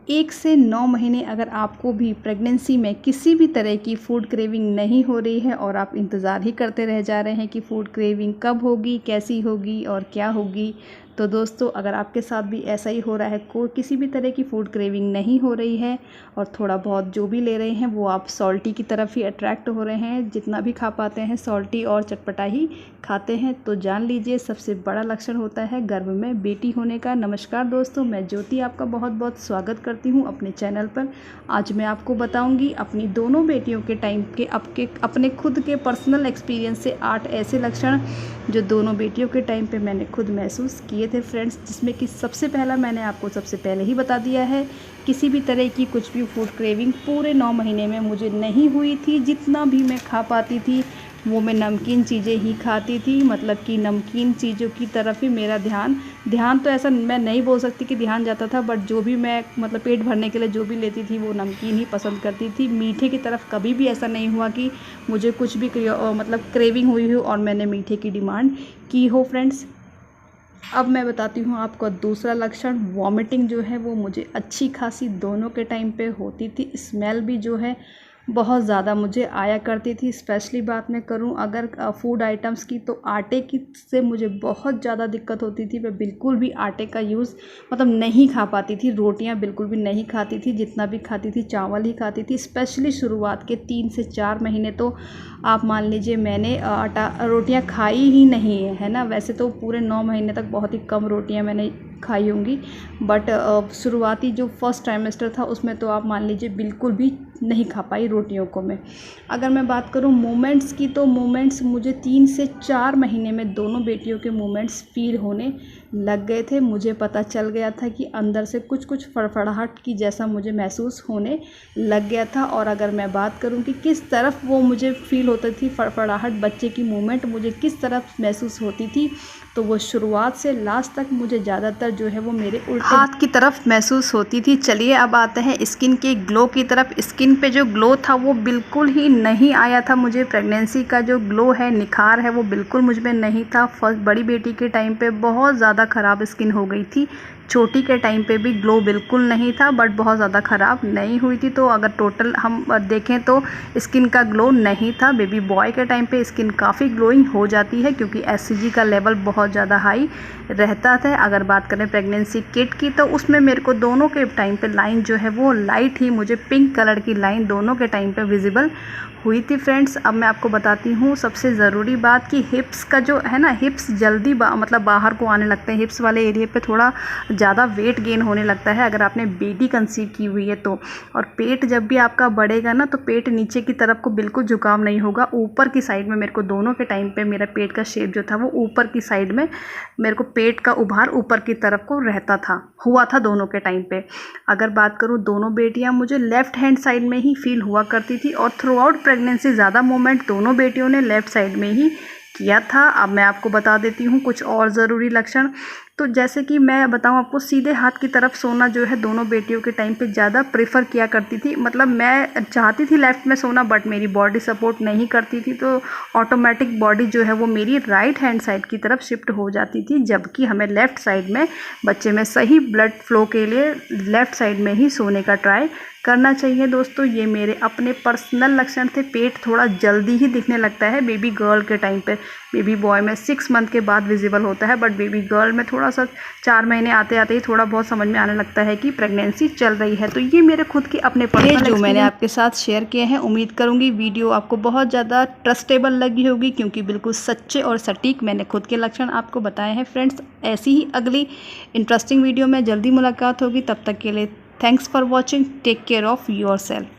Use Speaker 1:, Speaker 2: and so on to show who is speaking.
Speaker 1: 1 से 9 महीने अगर आपको भी प्रेगनेंसी में किसी भी तरह की फ़ूड क्रेविंग नहीं हो रही है और आप इंतज़ार ही करते रह जा रहे हैं कि फ़ूड क्रेविंग कब होगी, कैसी होगी और क्या होगी, तो दोस्तों अगर आपके साथ भी ऐसा ही हो रहा है, किसी भी तरह की फ़ूड क्रेविंग नहीं हो रही है और थोड़ा बहुत जो भी ले रहे हैं वो आप सॉल्टी की तरफ ही अट्रैक्ट हो रहे हैं, जितना भी खा पाते हैं सॉल्टी और चटपटा ही खाते हैं, तो जान लीजिए सबसे बड़ा लक्षण होता है गर्भ में बेटी होने का। नमस्कार दोस्तों, मैं ज्योति आपका बहुत बहुत स्वागत करती हूँ अपने चैनल पर। आज मैं आपको बताऊँगी अपनी दोनों बेटियों के टाइम के अपने खुद के पर्सनल एक्सपीरियंस से 8 ऐसे लक्षण जो दोनों बेटियों के टाइम पे मैंने खुद महसूस किए थे फ्रेंड्स, जिसमें कि सबसे पहला मैंने आपको सबसे पहले ही बता दिया है, किसी भी तरह की कुछ भी फूड क्रेविंग पूरे 9 महीने में मुझे नहीं हुई थी। जितना भी मैं खा पाती थी वो मैं नमकीन चीज़ें ही खाती थी, मतलब कि नमकीन चीज़ों की तरफ ही मेरा ध्यान तो ऐसा मैं नहीं बोल सकती कि ध्यान जाता था, बट जो भी मैं मतलब पेट भरने के लिए जो भी लेती थी वो नमकीन ही पसंद करती थी। मीठे की तरफ कभी भी ऐसा नहीं हुआ कि मुझे कुछ भी मतलब क्रेविंग हुई हो और मैंने मीठे की डिमांड की हो फ्रेंड्स। अब मैं बताती हूँ आपको दूसरा लक्षण, वॉमिटिंग जो है वो मुझे अच्छी खासी दोनों के टाइम पे होती थी। स्मेल भी जो है बहुत ज़्यादा मुझे आया करती थी। स्पेशली बात मैं करूँ अगर फूड आइटम्स की, तो आटे की से मुझे बहुत ज़्यादा दिक्कत होती थी। मैं बिल्कुल भी आटे का यूज़ मतलब नहीं खा पाती थी। रोटियां बिल्कुल भी नहीं खाती थी, जितना भी खाती थी चावल ही खाती थी। स्पेशली शुरुआत के 3 से 4 महीने तो आप मान लीजिए मैंने रोटियां खाई ही नहीं है ना। वैसे तो पूरे 9 महीने तक बहुत ही कम रोटियां मैंने खाई होंगी, बट शुरुआती जो फर्स्ट ट्राइमेस्टर था उसमें तो आप मान लीजिए बिल्कुल भी नहीं खा पाई रोटियों को मैं। अगर मैं बात करूं मूवमेंट्स की, तो मूवमेंट्स मुझे 3 से 4 महीने में दोनों बेटियों के मूवमेंट्स फील होने लग गए थे। मुझे पता चल गया था कि अंदर से कुछ फड़फड़ाहट की जैसा मुझे महसूस होने लग गया था। और अगर मैं बात करूं कि किस तरफ वो मुझे फील होती थी फड़फड़ाहट, बच्चे की मूवमेंट मुझे किस तरफ महसूस होती थी, तो वो शुरुआत से लास्ट तक मुझे ज़्यादातर जो है वो मेरे उल्टे हाथ की तरफ महसूस होती थी। चलिए अब आते हैं स्किन के ग्लो की तरफ। स्किन पे जो ग्लो था वो बिल्कुल ही नहीं आया था मुझे। प्रेगनेंसी का जो ग्लो है, निखार है, वो बिल्कुल मुझ में नहीं था। फर्स्ट बड़ी बेटी के टाइम पे बहुत ज़्यादा ख़राब स्किन हो गई थी। छोटी के टाइम पे भी ग्लो बिल्कुल नहीं था, बट बहुत ज़्यादा ख़राब नहीं हुई थी। तो अगर टोटल हम देखें तो स्किन का ग्लो नहीं था। बेबी बॉय के टाइम पे स्किन काफ़ी ग्लोइंग हो जाती है क्योंकि एससीजी का लेवल बहुत ज़्यादा हाई रहता है। अगर बात करें प्रेगनेंसी किट की, तो उसमें मेरे को दोनों के टाइम पे लाइन जो है वो लाइट ही, मुझे पिंक कलर की लाइन दोनों के टाइम पे विजिबल हुई थी फ्रेंड्स। अब मैं आपको बताती हूँ सबसे ज़रूरी बात कि हिप्स का जो है ना, हिप्स जल्दी मतलब बाहर को आने लगते हैं। हिप्स वाले एरिया पे थोड़ा ज़्यादा वेट गेन होने लगता है अगर आपने बेबी कंसीव की हुई है तो। और पेट जब भी आपका बढ़ेगा ना, तो पेट नीचे की तरफ को बिल्कुल झुकाव नहीं होगा, ऊपर की साइड में। मेरे को दोनों के टाइम पे मेरा पेट का शेप जो था वो ऊपर की साइड में, मेरे को पेट का उभार ऊपर की तरफ को रहता था, हुआ था दोनों के टाइम पे। अगर बात करूँ दोनों बेटियाँ मुझे लेफ़्ट हैंड साइड में ही फील हुआ करती थी और थ्रू आउट प्रेगनेंसी ज़्यादा मूवमेंट दोनों बेटियों ने लेफ़्ट साइड में ही किया था। अब मैं आपको बता देती हूँ कुछ और ज़रूरी लक्षण। तो जैसे कि मैं बताऊँ आपको, सीधे हाथ की तरफ सोना जो है दोनों बेटियों के टाइम पे ज़्यादा प्रेफर किया करती थी। मतलब मैं चाहती थी लेफ़्ट में सोना, बट मेरी बॉडी सपोर्ट नहीं करती थी, तो ऑटोमेटिक बॉडी जो है वो मेरी राइट हैंड साइड की तरफ शिफ्ट हो जाती थी। जबकि हमें लेफ़्ट साइड में बच्चे में सही ब्लड फ्लो के लिए लेफ़्ट साइड में ही सोने का ट्राई करना चाहिए दोस्तों। ये मेरे अपने पर्सनल लक्षण थे। पेट थोड़ा जल्दी ही दिखने लगता है बेबी गर्ल के टाइम पे। बेबी बॉय में 6 मंथ के बाद विजिबल होता है, बट बेबी गर्ल में थोड़ा सा 4 महीने आते आते ही थोड़ा बहुत समझ में आने लगता है कि प्रेगनेंसी चल रही है। तो ये मेरे खुद के अपने पर्सनल जो मैंने आपके साथ शेयर किए हैं। उम्मीद करूँगी वीडियो आपको बहुत ज़्यादा ट्रस्टेबल लगी होगी, क्योंकि बिल्कुल सच्चे और सटीक मैंने खुद के लक्षण आपको बताए हैं फ्रेंड्स। ऐसी ही अगली इंटरेस्टिंग वीडियो में जल्दी मुलाकात होगी। तब तक के लिए thanks for watching. Take care of yourself.